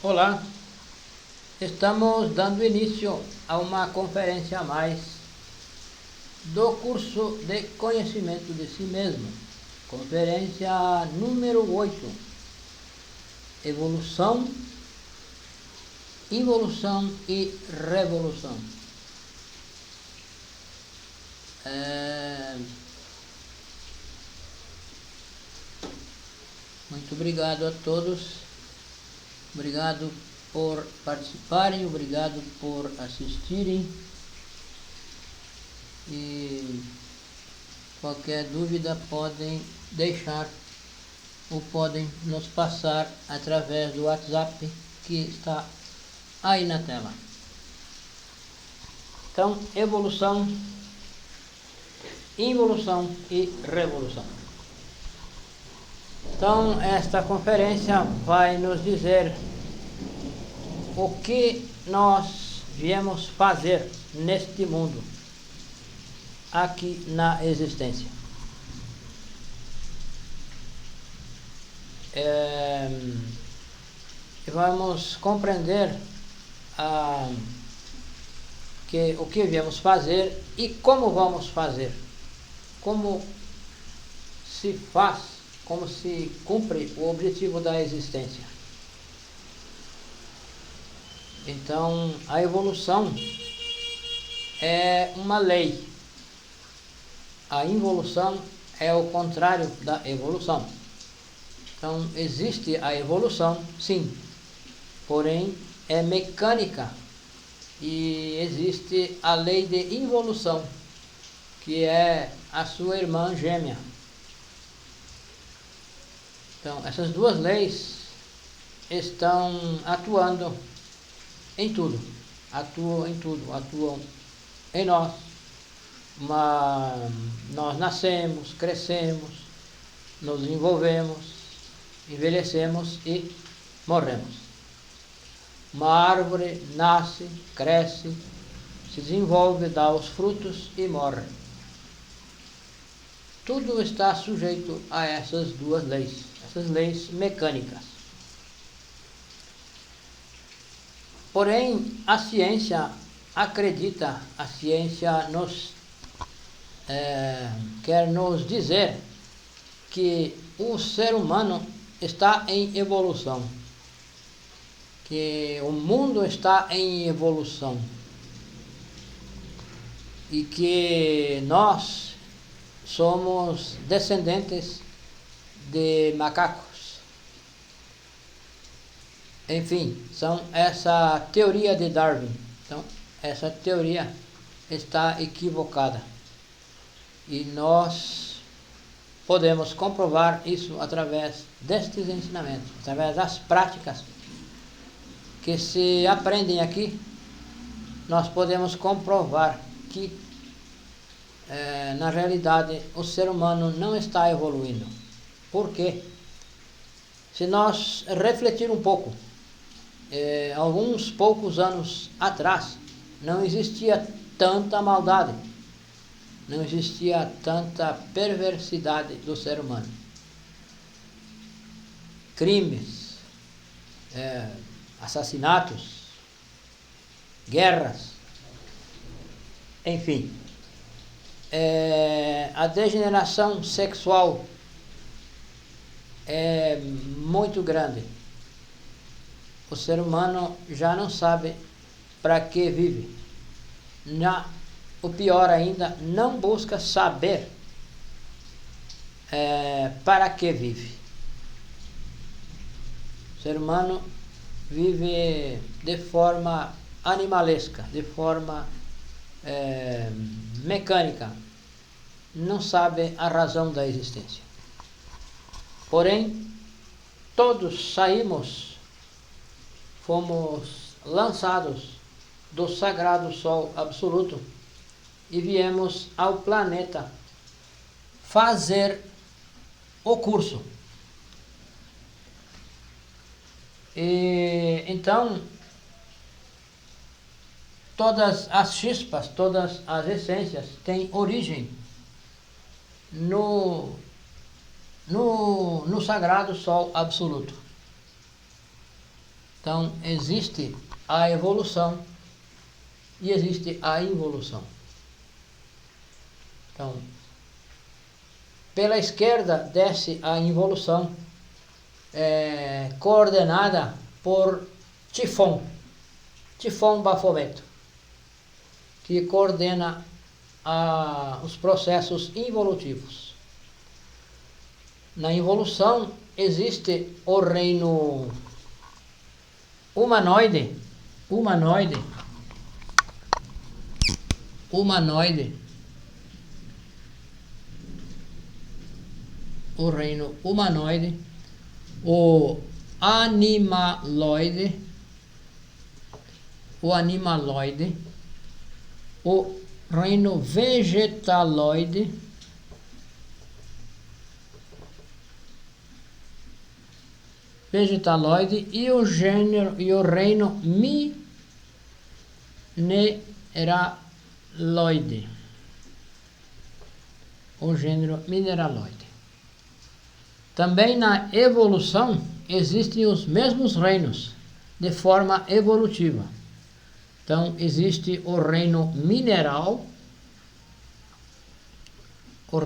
Olá, estamos dando início a uma conferência a mais do curso de Conhecimento de Si Mesmo, conferência número 8, Evolução, Involução e Revolução. Muito obrigado a todos, obrigado por participarem, obrigado por assistirem, e qualquer dúvida podem deixar ou podem nos passar através do WhatsApp que está aí na tela. Então, evolução, involução e revolução. Então, esta conferência vai nos dizer o que nós viemos fazer neste mundo, aqui na existência. Vamos compreender o que viemos fazer e como vamos fazer, como se faz, como se cumpre o objetivo da existência. Então, a evolução é uma lei. A involução é o contrário da evolução. Então, existe a evolução, sim, porém é mecânica, e existe a lei de involução, que é a sua irmã gêmea. Então, essas duas leis estão atuando em tudo, atuam em nós, mas nós nascemos, crescemos, nos desenvolvemos, envelhecemos e morremos. Uma árvore nasce, cresce, se desenvolve, dá os frutos e morre. Tudo está sujeito a essas duas leis, essas leis mecânicas. Porém, a ciência acredita, a ciência quer nos dizer que o ser humano está em evolução, que o mundo está em evolução e que nós somos descendentes de macacos. Enfim, são essa teoria de Darwin. Então, essa teoria está equivocada. E nós podemos comprovar isso através destes ensinamentos, através das práticas que se aprendem aqui. Nós podemos comprovar que, na realidade, o ser humano não está evoluindo. Por quê? Se nós refletir um pouco, alguns poucos anos atrás, não existia tanta maldade, não existia tanta perversidade do ser humano. Crimes, assassinatos, guerras, enfim. A degeneração sexual é muito grande. O ser humano já não sabe para que vive. O pior ainda, não busca saber para que vive. O ser humano vive de forma animalesca, de forma mecânica, não sabe a razão da existência. Porém, todos fomos lançados do sagrado Sol absoluto e viemos ao planeta fazer o curso. E então, todas as chispas, todas as essências têm origem no sagrado Sol absoluto. Então, existe a evolução e existe a involução. Então, pela esquerda desce a involução, coordenada por Tifon, Bafomento, que coordena os processos involutivos. Na involução existe o reino humanoide, o reino humanoide, o animaloide, o reino vegetaloide, e o reino mineraloide. O gênero mineraloide. Também na evolução existem os mesmos reinos de forma evolutiva. Então existe o reino mineral, o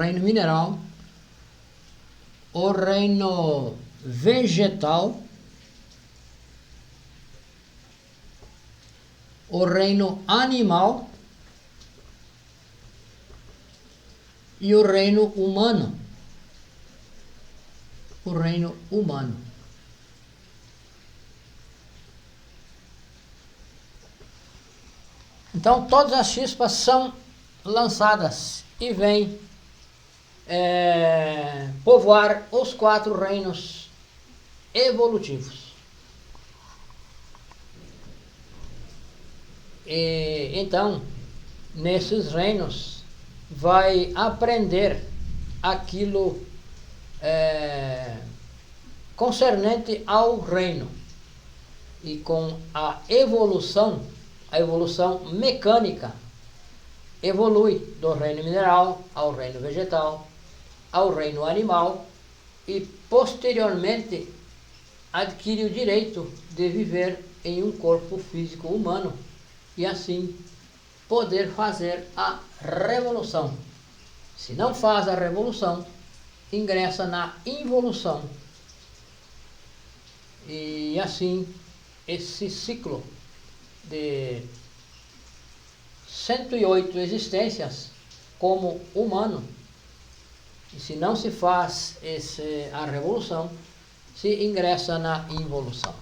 reino vegetal, o reino animal e o reino humano. Então todas as chispas são lançadas e vêm povoar os 4 reinos evolutivos. E então, nesses reinos, vai aprender aquilo concernente ao reino. E com a evolução mecânica, evolui do reino mineral ao reino vegetal, ao reino animal e posteriormente adquire o direito de viver em um corpo físico humano e assim poder fazer a revolução. Se não faz a revolução, ingressa na involução. E assim, esse ciclo de 108 existências como humano, e se não se faz a revolução, se ingressa na involução.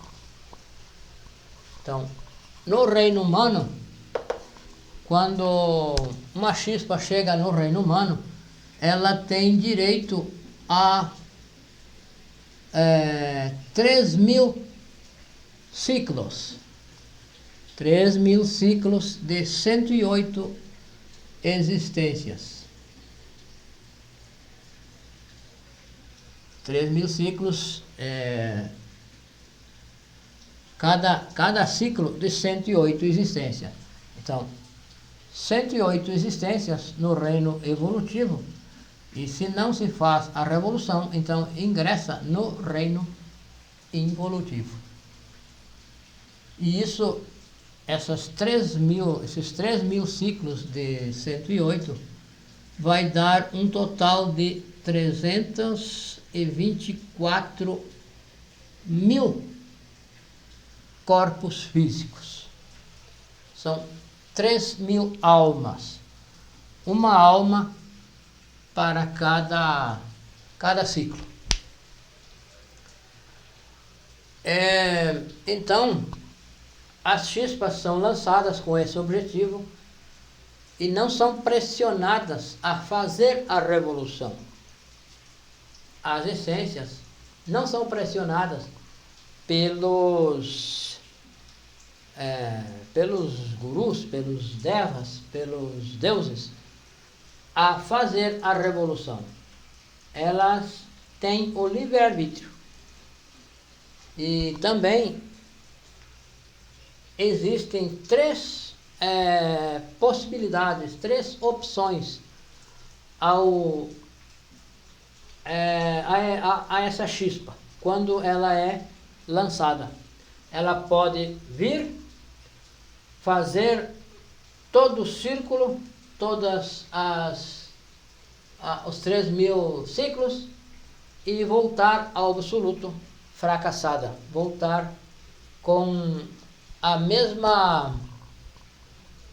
Então, no reino humano, quando uma chispa chega no reino humano, ela tem direito a 3.000 ciclos. 3.000 ciclos de 108 existências. 3.000 ciclos, cada ciclo de 108 existências. Então, 108 existências no reino evolutivo. E se não se faz a revolução, então ingressa no reino involutivo. E esses 3.000 ciclos de 108 vai dar um total de 324.000 corpos físicos. São 3.000 almas. Uma alma para cada ciclo. Então, as chispas são lançadas com esse objetivo e não são pressionadas a fazer a revolução. As essências não são pressionadas pelos gurus, pelos devas, pelos deuses, a fazer a revolução. Elas têm o livre-arbítrio. E também existem 3 possibilidades, 3 opções a essa chispa, quando ela é lançada. ela pode vir, fazer todo o círculo, todas os 3.000 ciclos e voltar ao absoluto fracassada, voltar com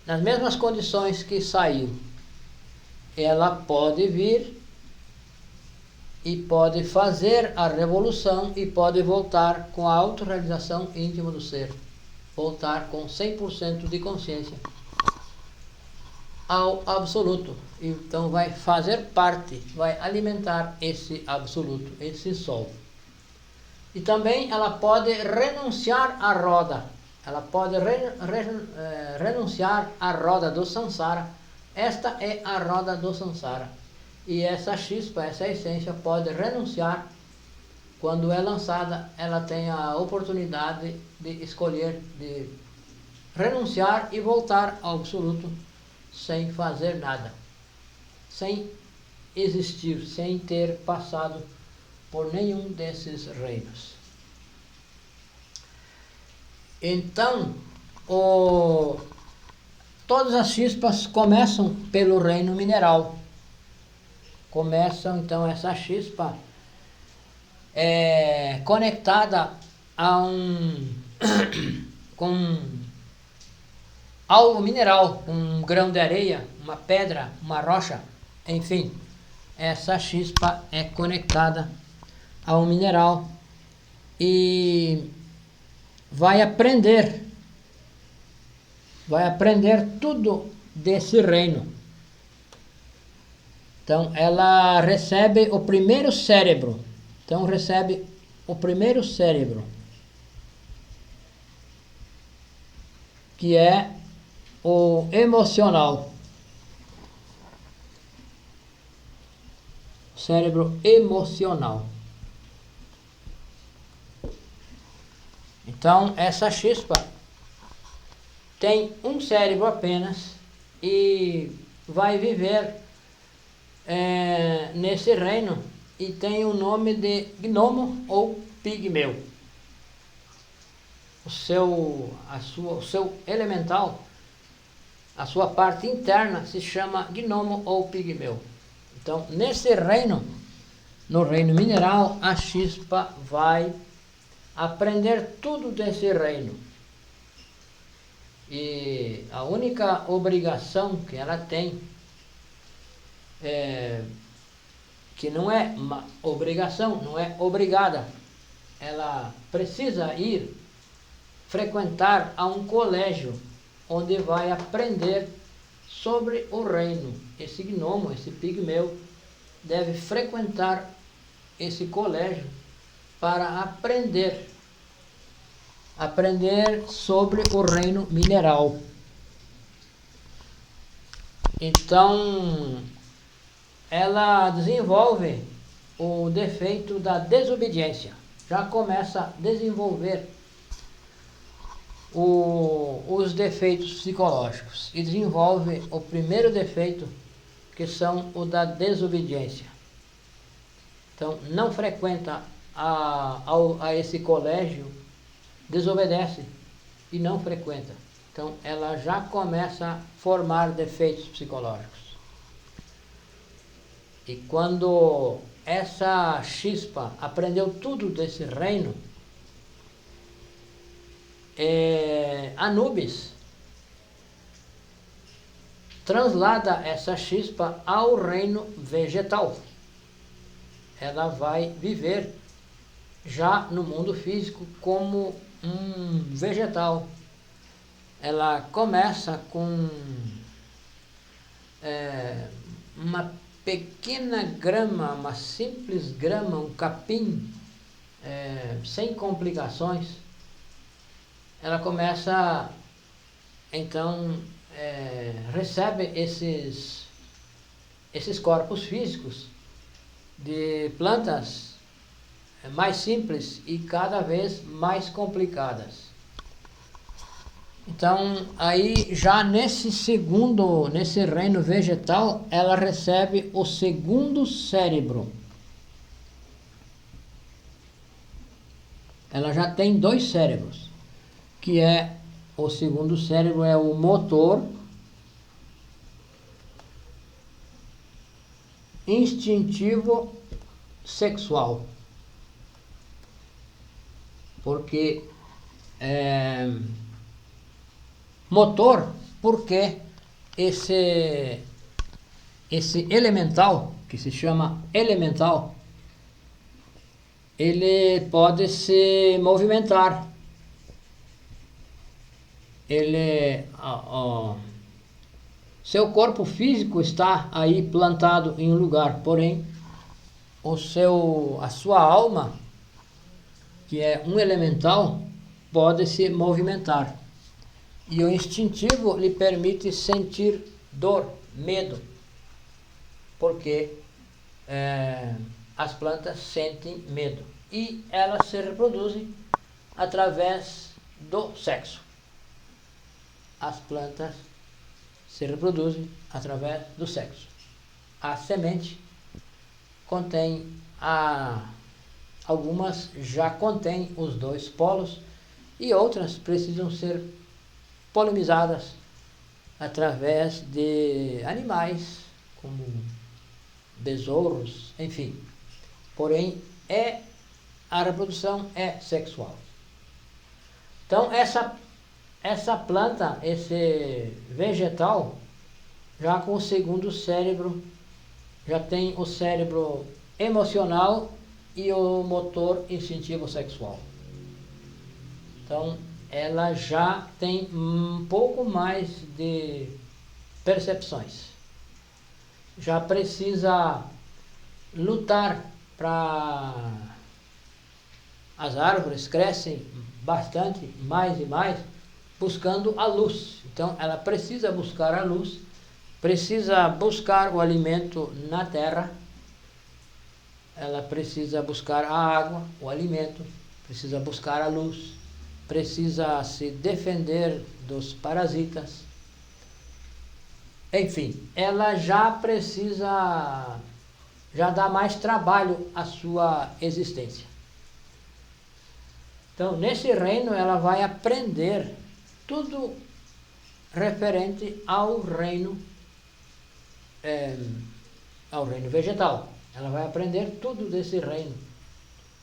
nas mesmas condições que saiu. Ela pode vir e pode fazer a revolução e pode voltar com a autorrealização íntima do ser, voltar com 100% de consciência ao absoluto. Então vai fazer parte, vai alimentar esse absoluto, esse sol. E também ela pode renunciar à roda, ela pode renunciar à roda do samsara. Esta é a roda do samsara. E essa chispa, essa essência pode renunciar. Quando é lançada, ela tem a oportunidade de escolher, de renunciar e voltar ao absoluto sem fazer nada, sem existir, sem ter passado por nenhum desses reinos. Então, todas as chispas começam pelo reino mineral. Começam, então, essa chispa é conectada a com algo mineral, um grão de areia, uma pedra, uma rocha, enfim. Essa chispa é conectada a um mineral e vai aprender tudo desse reino. Então ela recebe o primeiro cérebro. Então recebe o primeiro cérebro, que é o emocional. Cérebro emocional. Então essa chispa tem um cérebro apenas e vai viver nesse reino e tem o nome de gnomo ou pigmeu. O seu elemental, a sua parte interna se chama gnomo ou pigmeu. Então nesse reino, no reino mineral, a chispa vai aprender tudo desse reino. E a única obrigação que ela tem, que não é uma obrigação, não é obrigada, ela precisa ir frequentar a um colégio onde vai aprender sobre o reino. Esse gnomo, esse pigmeu, deve frequentar esse colégio para aprender sobre o reino mineral. Então ela desenvolve o defeito da desobediência, já começa a desenvolver os defeitos psicológicos e desenvolve o primeiro defeito, que são o da desobediência. Então não frequenta a esse colégio, desobedece e não frequenta. Então ela já começa a formar defeitos psicológicos. E quando essa chispa aprendeu tudo desse reino, Anubis translada essa chispa ao reino vegetal. Ela vai viver já no mundo físico como um vegetal. Ela começa com uma pequena grama, uma simples grama, um capim, sem complicações. Ela começa, então, recebe esses corpos físicos de plantas mais simples e cada vez mais complicadas. Então, aí já nesse reino vegetal, ela recebe o segundo cérebro. Ela já tem 2 cérebros. que é o segundo cérebro, é o motor, instintivo, sexual. Porque motor, porque esse elemental, que se chama elemental, ele pode se movimentar. Seu corpo físico está aí plantado em um lugar, porém a sua alma, que é um elemental, pode se movimentar. E o instintivo lhe permite sentir dor, medo, porque as plantas sentem medo e elas se reproduzem através do sexo. As plantas se reproduzem através do sexo. A semente contém, algumas já contêm os dois polos e outras precisam ser polinizadas através de animais como besouros, enfim. Porém, a reprodução é sexual. Então, essa planta, esse vegetal, já com o segundo cérebro, já tem o cérebro emocional e o motor instintivo sexual. Então, ela já tem um pouco mais de percepções. Já precisa lutar para... As árvores crescem bastante, mais e mais, buscando a luz. Então, ela precisa buscar a luz, precisa buscar o alimento na terra, ela precisa buscar a água, o alimento, precisa buscar a luz, precisa se defender dos parasitas. Enfim, ela já dá mais trabalho à sua existência. Então, nesse reino, ela vai aprender tudo referente ao reino vegetal. Ela vai aprender tudo desse reino.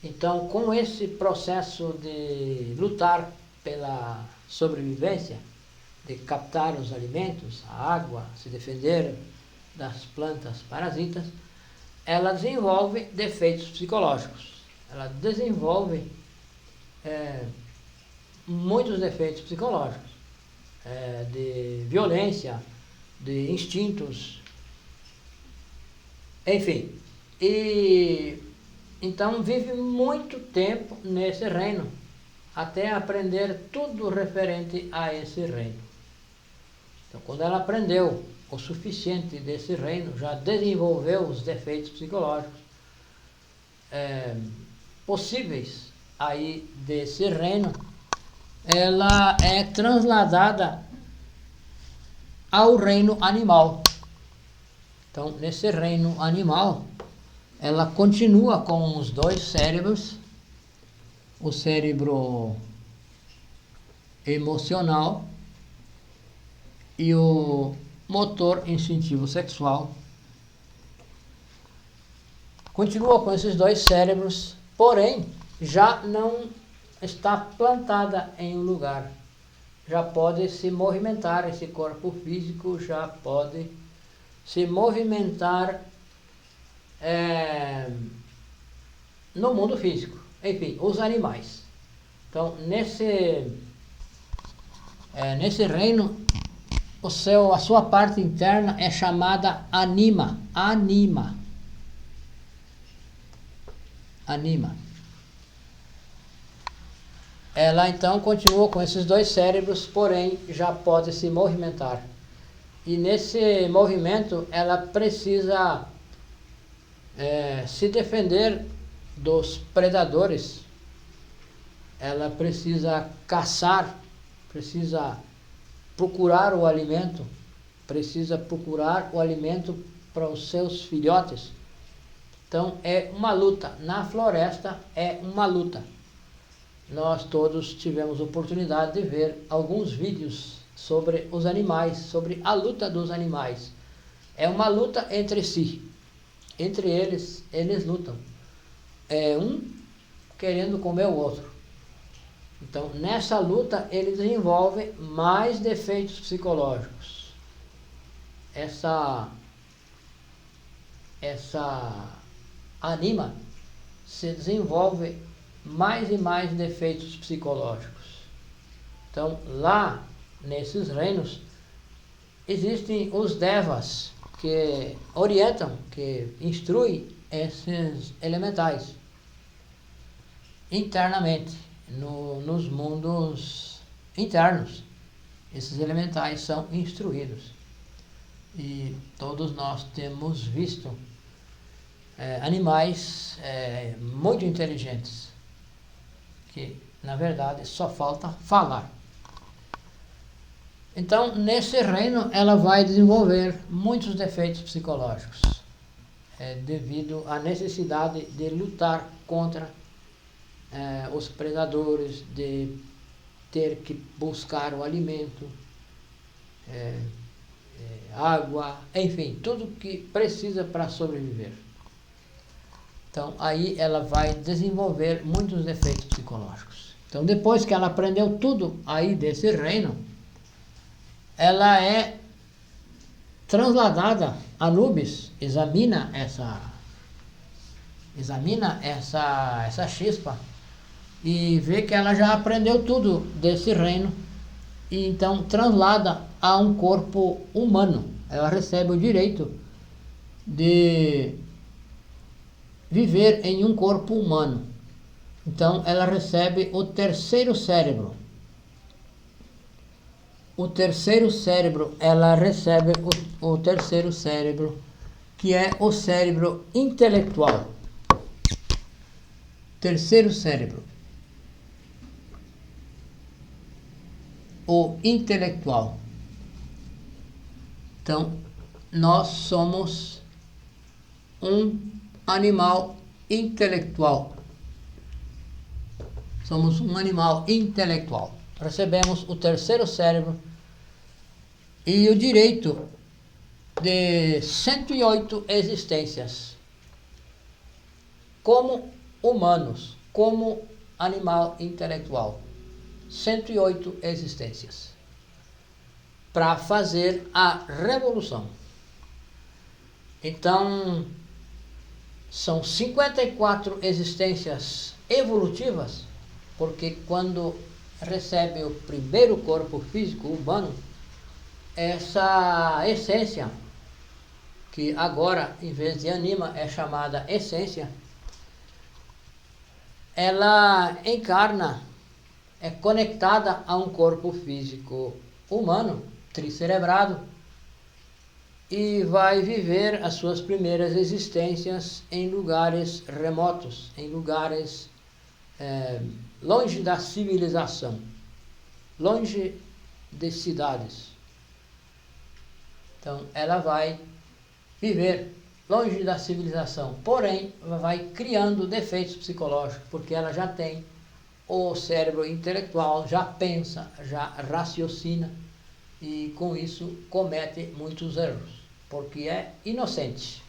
Então, com esse processo de lutar pela sobrevivência, de captar os alimentos, a água, se defender das plantas parasitas, ela desenvolve defeitos psicológicos. Ela desenvolve muitos defeitos psicológicos, de violência, de instintos, enfim. E então vive muito tempo nesse reino, até aprender tudo referente a esse reino. Então, quando ela aprendeu o suficiente desse reino, já desenvolveu os defeitos psicológicos possíveis aí desse reino, ela é transladada ao reino animal. Então, nesse reino animal, ela continua com os dois cérebros, o cérebro emocional e o motor instintivo sexual. Continua com esses dois cérebros, porém, já não está plantada em um lugar. Já pode se movimentar, esse corpo físico já pode se movimentar no mundo físico. Enfim, os animais. Então, nesse reino, a sua parte interna é chamada anima. Ela então continua com esses dois cérebros, porém já pode se movimentar. E nesse movimento ela precisa se defender dos predadores. Ela precisa caçar, precisa procurar o alimento, para os seus filhotes. Então é uma luta. Na floresta é uma luta. nós todos tivemos oportunidade de ver alguns vídeos sobre os animais, sobre a luta dos animais. É uma luta entre si, entre eles lutam. É um querendo comer o outro. Então, nessa luta, ele desenvolve mais defeitos psicológicos. Essa anima se desenvolve mais e mais defeitos psicológicos. Então, lá nesses reinos, existem os devas que orientam, que instruem esses elementais internamente, nos mundos internos. Esses elementais são instruídos. E todos nós temos visto animais muito inteligentes, que na verdade só falta falar. Então, nesse reino, ela vai desenvolver muitos defeitos psicológicos, devido à necessidade de lutar contra os predadores, de ter que buscar o alimento, água, enfim, tudo que precisa para sobreviver. Então, aí ela vai desenvolver muitos defeitos psicológicos. Então, depois que ela aprendeu tudo aí desse reino, ela é transladada. Anubis examina essa chispa e vê que ela já aprendeu tudo desse reino, e então translada a um corpo humano. Ela recebe o direito de viver em um corpo humano. Então ela recebe o terceiro cérebro. Ela recebe o terceiro cérebro, que é o cérebro intelectual. Terceiro cérebro, o intelectual. Então, nós somos um animal intelectual. Somos um animal intelectual. Recebemos o terceiro cérebro e o direito de 108 existências como humanos, como animal intelectual. 108 existências para fazer a revolução. Então, são 54 existências evolutivas, porque quando recebe o primeiro corpo físico humano, essa essência, que agora, em vez de anima, é chamada essência, ela encarna, é conectada a um corpo físico humano, tricerebrado, e vai viver as suas primeiras existências em lugares remotos, em lugares longe da civilização, longe de cidades. Então, ela vai viver longe da civilização, porém, ela vai criando defeitos psicológicos, porque ela já tem o cérebro intelectual, já pensa, já raciocina, e com isso comete muitos erros, porque é inocente.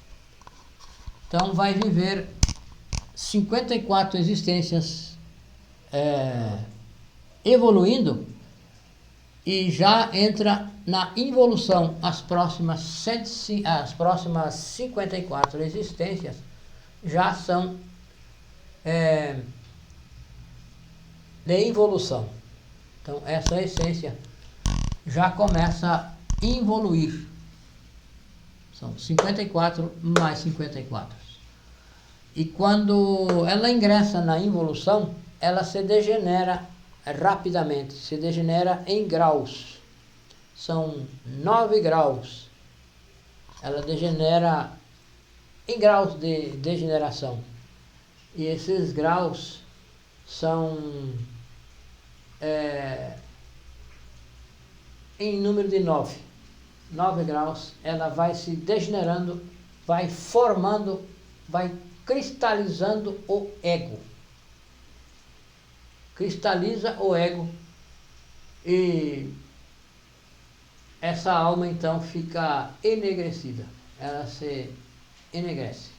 Então, vai viver 54 existências evoluindo, e já entra na involução. As próximas 54 existências já são de involução. Então, essa essência já começa a involuir. São 54 mais 54. E quando ela ingressa na involução, ela se degenera rapidamente, se degenera em graus. São 9 graus. Ela degenera em graus de degeneração. E esses graus são em número de 9. 9 graus, ela vai se degenerando, vai formando, vai cristalizando o ego. cristaliza o ego e essa alma então fica enegrecida, ela se enegrece.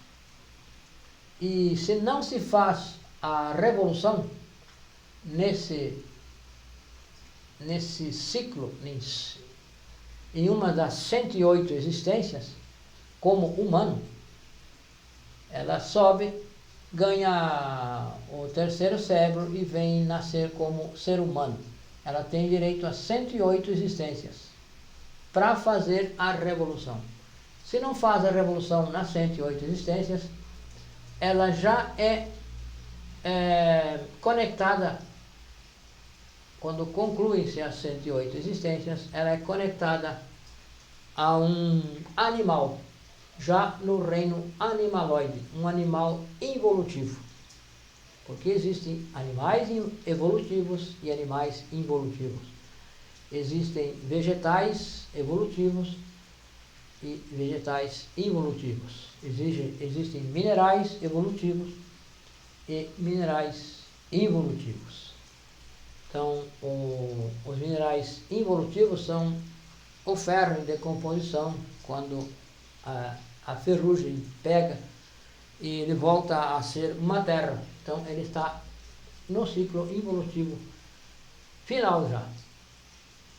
E se não se faz a revolução nesse ciclo, em uma das 108 existências, como humano, ela sobe, ganha o terceiro cérebro e vem nascer como ser humano. Ela tem direito a 108 existências para fazer a revolução. Se não faz a revolução nas 108 existências, ela já é conectada. Quando concluem-se as 108 existências, ela é conectada a um animal, já no reino animaloide, um animal involutivo. Porque existem animais evolutivos e animais involutivos. Existem vegetais evolutivos e vegetais involutivos. Existem minerais evolutivos e minerais involutivos. Então, os minerais involutivos são o ferro em decomposição, quando a ferrugem pega e ele volta a ser uma terra. Então, ele está no ciclo involutivo final já.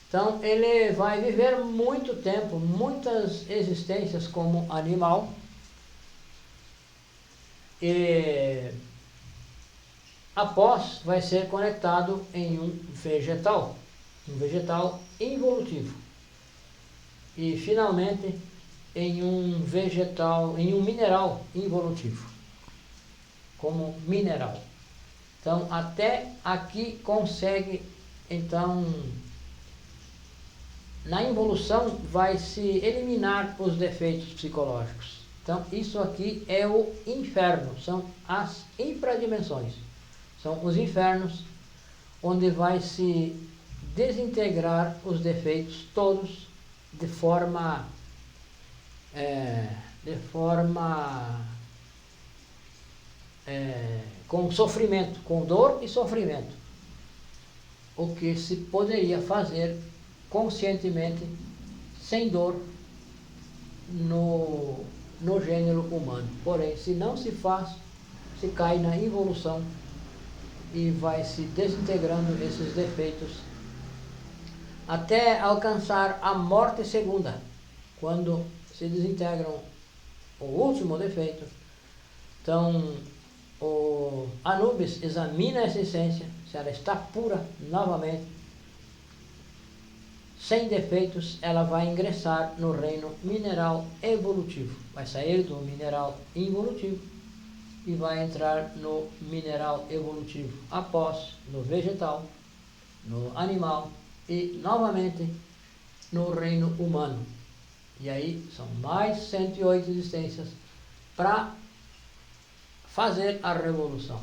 Então, ele vai viver muito tempo, muitas existências como animal, e após vai ser conectado em um vegetal involutivo, e finalmente em um mineral involutivo, como mineral. Então, até aqui consegue, então, na involução vai se eliminar os defeitos psicológicos. Então, isso aqui é o inferno, são as infradimensões. São os infernos onde vai se desintegrar os defeitos todos de forma com sofrimento, com dor e sofrimento. O que se poderia fazer conscientemente, sem dor, no gênero humano. Porém, se não se faz, se cai na involução e vai se desintegrando esses defeitos até alcançar a morte segunda, quando se desintegram o último defeito. Então, o Anubis examina essa essência, se ela está pura novamente, sem defeitos, ela vai ingressar no reino mineral evolutivo. Vai sair do mineral involutivo e vai entrar no mineral evolutivo, após no vegetal, no animal e novamente no reino humano. E aí são mais 108 existências para fazer a revolução.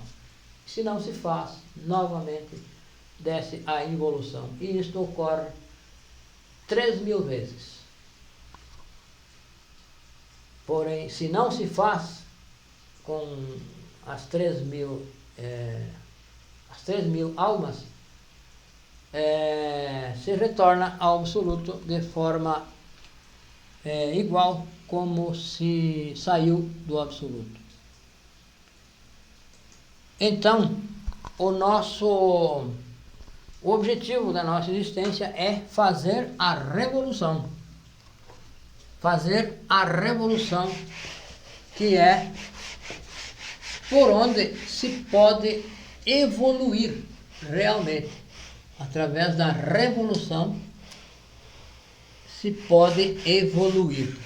Se não se faz, novamente desce a involução. E isto ocorre 3.000 vezes. Porém, se não se faz com as 3.000 almas, se retorna ao absoluto de forma igual como se saiu do absoluto. Então, o objetivo da nossa existência é fazer a revolução. Fazer a revolução, que é por onde se pode evoluir realmente. Através da revolução se pode evoluir.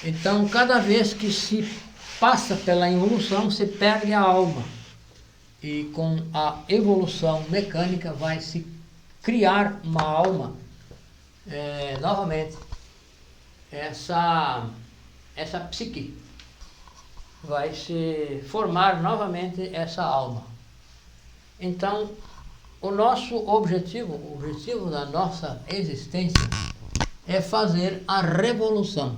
Então, cada vez que se passa pela involução, se perde a alma. E com a evolução mecânica vai se criar uma alma novamente. Essa psique vai se formar novamente essa alma. Então, o nosso objetivo, o objetivo da nossa existência é fazer a revolução.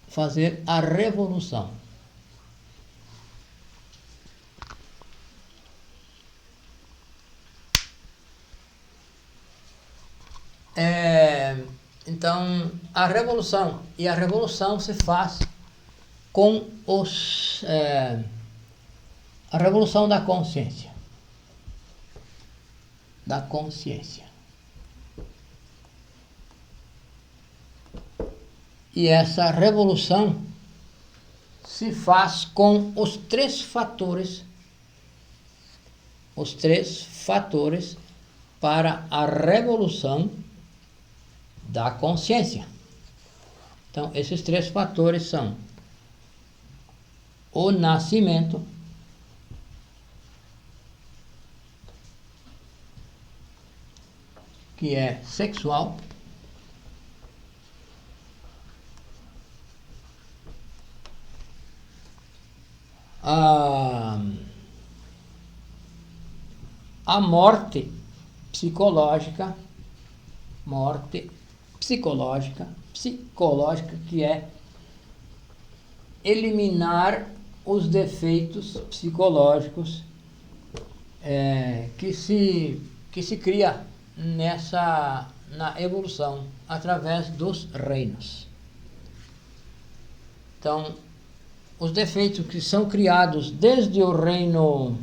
Fazer a revolução. Então, a revolução se faz com a revolução da consciência. E essa revolução se faz com os três fatores para a revolução da consciência. Então, esses três fatores são o nascimento, que é sexual, a morte psicológica, que é eliminar os defeitos psicológicos que se cria na evolução através dos reinos. Então, os defeitos que são criados desde o reino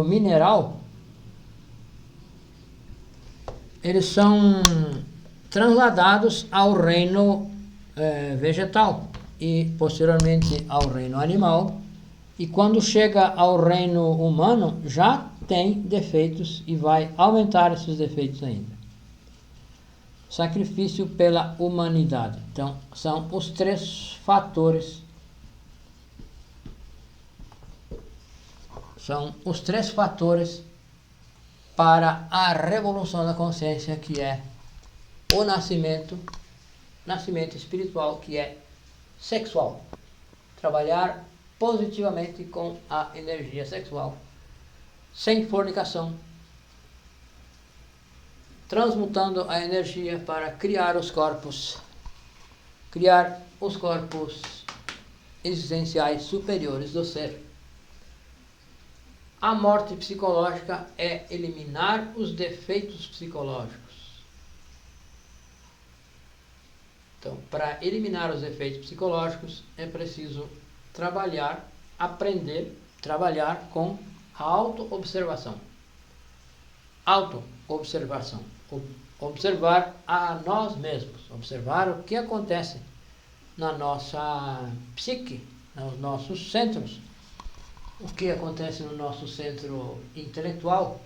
mineral, eles são transladados ao reino vegetal e posteriormente ao reino animal, e quando chega ao reino humano já tem defeitos e vai aumentar esses defeitos ainda. Sacrifício pela humanidade. Então, são os três fatores. Para a revolução da consciência, que é o nascimento espiritual, que é sexual. Trabalhar positivamente com a energia sexual, sem fornicação, transmutando a energia para criar os corpos existenciais superiores do ser. A morte psicológica é eliminar os defeitos psicológicos. Então, para eliminar os defeitos psicológicos, é preciso trabalhar com a auto-observação. Observar a nós mesmos, observar o que acontece na nossa psique, nos nossos centros, o que acontece no nosso centro intelectual,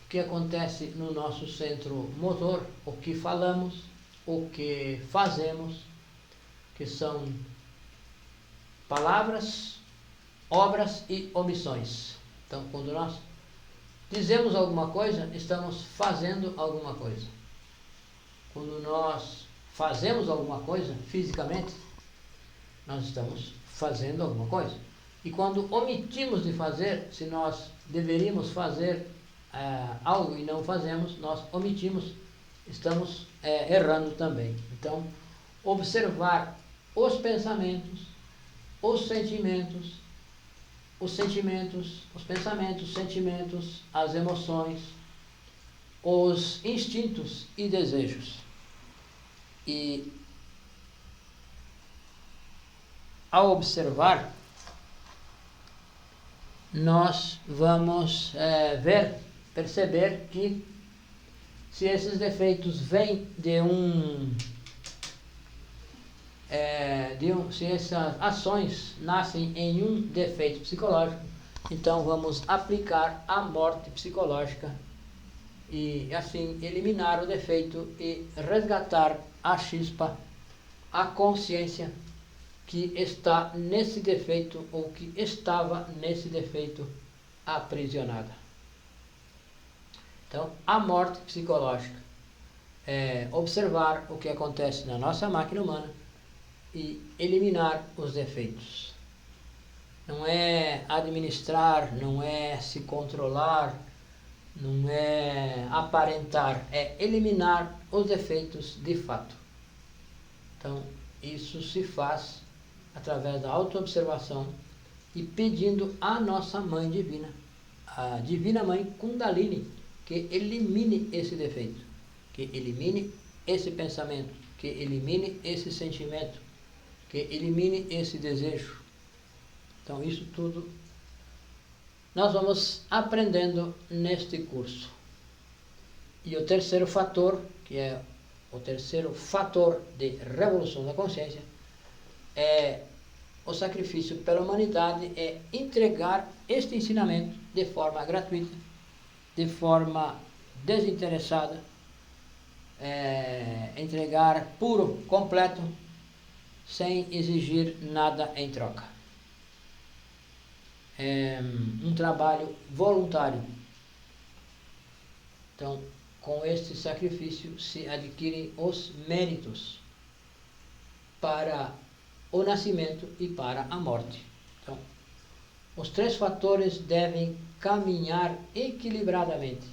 o que acontece no nosso centro motor, o que falamos, o que fazemos, que são palavras, obras e omissões. Então, quando nós dizemos alguma coisa, estamos fazendo alguma coisa. Quando nós fazemos alguma coisa fisicamente, nós estamos fazendo alguma coisa. E quando omitimos de fazer, se nós deveríamos fazer algo e não fazemos, nós omitimos, estamos errando também. Então, observar os pensamentos, os pensamentos, as emoções, os instintos e desejos. E ao observar, nós vamos perceber que se esses defeitos vêm se essas ações nascem em um defeito psicológico, então vamos aplicar a morte psicológica e assim eliminar o defeito e resgatar a chispa, a consciência que está nesse defeito ou que estava nesse defeito aprisionada. Então, a morte psicológica é observar o que acontece na nossa máquina humana e eliminar os defeitos. Não é administrar, não é se controlar, não é aparentar, é eliminar os defeitos de fato. Então, isso se faz através da autoobservação e pedindo à nossa Mãe Divina, a Divina Mãe Kundalini, que elimine esse defeito, que elimine esse pensamento, que elimine esse sentimento, que elimine esse desejo. Então isso tudo nós vamos aprendendo neste curso. E o terceiro fator, que é o terceiro fator de revolução da consciência, é o sacrifício pela humanidade, é entregar este ensinamento de forma gratuita, de forma desinteressada, entregar puro, completo, sem exigir nada em troca. É um trabalho voluntário. Então, com este sacrifício se adquirem os méritos para o nascimento e para a morte. Então, os três fatores devem caminhar equilibradamente,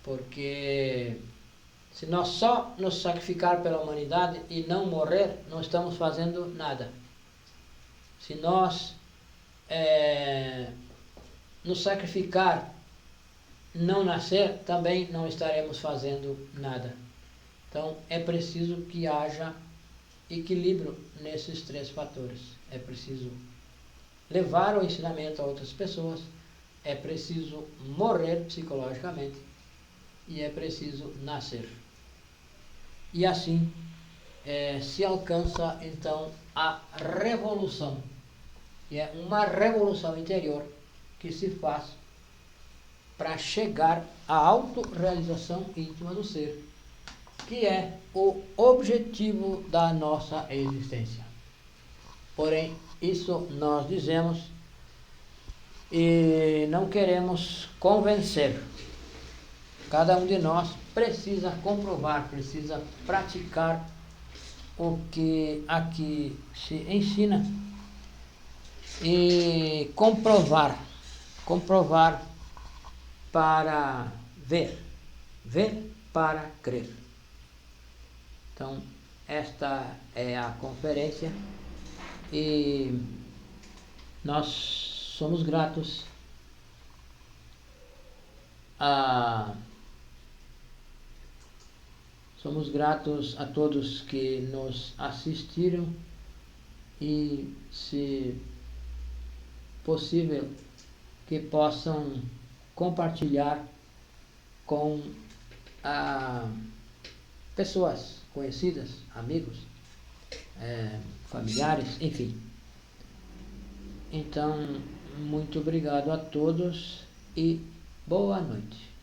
porque se nós só nos sacrificar pela humanidade e não morrer, não estamos fazendo nada. Se nós nos sacrificar, não nascer, também não estaremos fazendo nada. Então é preciso que haja equilíbrio nesses três fatores. É preciso levar o ensinamento a outras pessoas, é preciso morrer psicologicamente e é preciso nascer. E assim se alcança então a revolução, que é uma revolução interior que se faz para chegar à autorrealização íntima do ser, que é o objetivo da nossa existência. Porém, isso nós dizemos e não queremos convencer. Cada um de nós precisa comprovar, precisa praticar o que aqui se ensina e comprovar para ver para crer. Então, esta é a conferência e nós somos gratos a todos que nos assistiram e, se possível, que possam compartilhar com pessoas conhecidas, amigos, familiares, enfim. Então, muito obrigado a todos e boa noite.